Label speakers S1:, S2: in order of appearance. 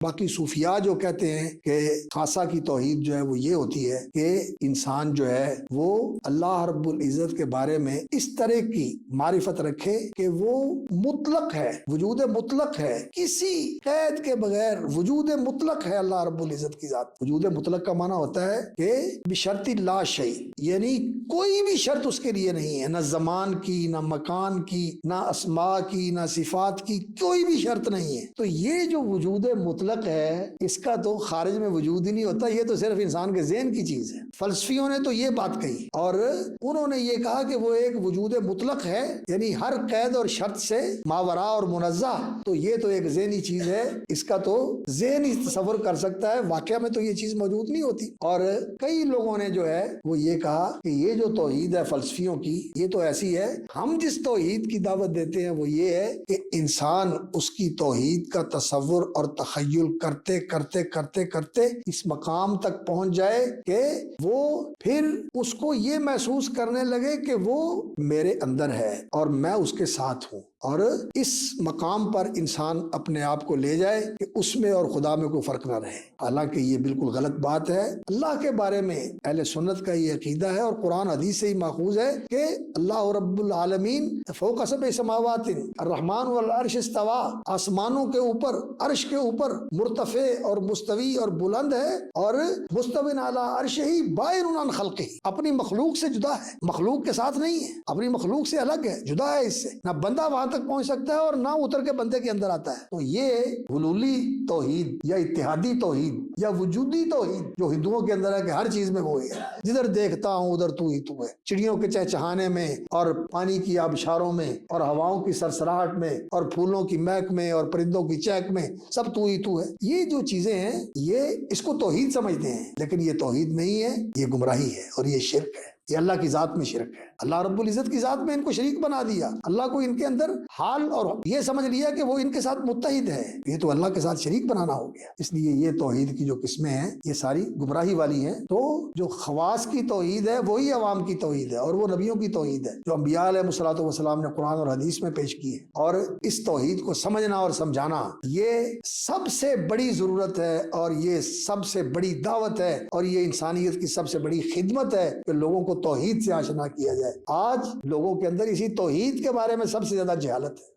S1: باقی صوفیاء جو کہتے ہیں کہ خاصہ کی توحید جو ہے وہ یہ ہوتی ہے کہ انسان جو ہے وہ اللہ رب العزت کے بارے میں اس طرح کی معرفت رکھے کہ وہ مطلق ہے، وجود مطلق ہے، کسی قید کے بغیر وجود مطلق ہے اللہ رب العزت کی ذات۔ وجود مطلق کا معنی ہوتا ہے کہ بشرط لا شیء، یعنی کوئی بھی شرط اس کے لیے نہیں ہے، نہ زمان کی، نہ مکان کی، نہ اسماء کی، نہ صفات کی، کوئی بھی شرط نہیں ہے۔ تو یہ جو وجود مطلق ہے اس کا تو خارج میں وجود ہی نہیں ہوتا، یہ تو صرف انسان کے ذہن کی چیز ہے۔ فلسفیوں نے تو یہ بات کہی اور انہوں نے یہ کہا کہ وہ ایک وجود مطلق ہے، یعنی ہر قید اور شرط سے ماورا اور منزہ، تو یہ تو ایک ذہنی چیز ہے، اس کا تو ذہن ہی تصور کر سکتا ہے، واقعہ میں تو یہ چیز موجود نہیں ہوتی۔ اور کئی لوگوں نے جو ہے وہ یہ کہا کہ یہ جو توحید ہے فلسفیوں کی، یہ تو ایسی ہے، ہم جس توحید کی دعوت دیتے ہیں وہ یہ ہے کہ انسان اس کی توحید کا تصور اور تخیل کرتے کرتے کرتے کرتے اس مقام تک پہنچ جائے کہ وہ پھر اس کو یہ محسوس کرنے لگے کہ وہ میرے اندر ہے اور میں اس کے ساتھ ہوں، اور اس مقام پر انسان اپنے آپ کو لے جائے کہ اس میں اور خدا میں کوئی فرق نہ رہے۔ حالانکہ یہ بالکل غلط بات ہے۔ اللہ کے بارے میں اہل سنت کا یہ عقیدہ ہے اور قرآن حدیث سے ہی ماخوذ ہے کہ اللہ رب العالمین فوق سبع سماوات الرحمن والعرش استوى، آسمانوں کے اوپر، عرش کے اوپر مرتفع اور مستوی اور بلند ہے، اور مستوٍ علی عرشہ بائن عن خلقہ، اپنی مخلوق سے جدا ہے، مخلوق کے ساتھ نہیں ہے، اپنی مخلوق سے الگ ہے، جدا ہے اس سے، نہ بندہ وہاں تک پہنچ سکتا ہے اور نہ اتر کے بندے کے اندر آتا ہے۔ تو یہ حلولی توحید یا اتحادی توحید یا وجودی توحید جو ہندوؤں کے اندر ہے کہ ہر چیز میں وہ ہے، جدھر دیکھتا ہوں ادھر تو ہی تو ہے، چڑیوں کے چہچہانے میں اور پانی کی آبشاروں میں اور ہواؤں کی سرسراہٹ میں اور پھولوں کی مہک میں اور پرندوں کی چہک میں سب تو ہی تو ہے۔ یہ جو چیزیں ہیں یہ اس کو توحید سمجھتے ہیں، لیکن یہ توحید نہیں ہے، یہ گمراہی ہے اور یہ شرک ہے، یہ اللہ کی ذات میں شرک ہے۔ اللہ رب العزت کی ذات میں ان کو شریک بنا دیا، اللہ کو ان کے اندر حال اور یہ سمجھ لیا کہ وہ ان کے ساتھ متحد ہے، یہ تو اللہ کے ساتھ شریک بنانا ہو گیا۔ اس لیے یہ توحید کی جو قسمیں ہیں یہ ساری گمراہی والی ہیں۔ تو جو خواص کی توحید ہے وہی عوام کی توحید ہے اور وہ نبیوں کی توحید ہے جو انبیاء علیہ الصلوۃ والسلام نے قرآن اور حدیث میں پیش کی ہے، اور اس توحید کو سمجھنا اور سمجھانا یہ سب سے بڑی ضرورت ہے اور یہ سب سے بڑی دعوت ہے اور یہ انسانیت کی سب سے بڑی خدمت ہے کہ لوگوں کو توحید سے آشنا کیا جائے۔ آج لوگوں کے اندر اسی توحید کے بارے میں سب سے زیادہ جہالت ہے۔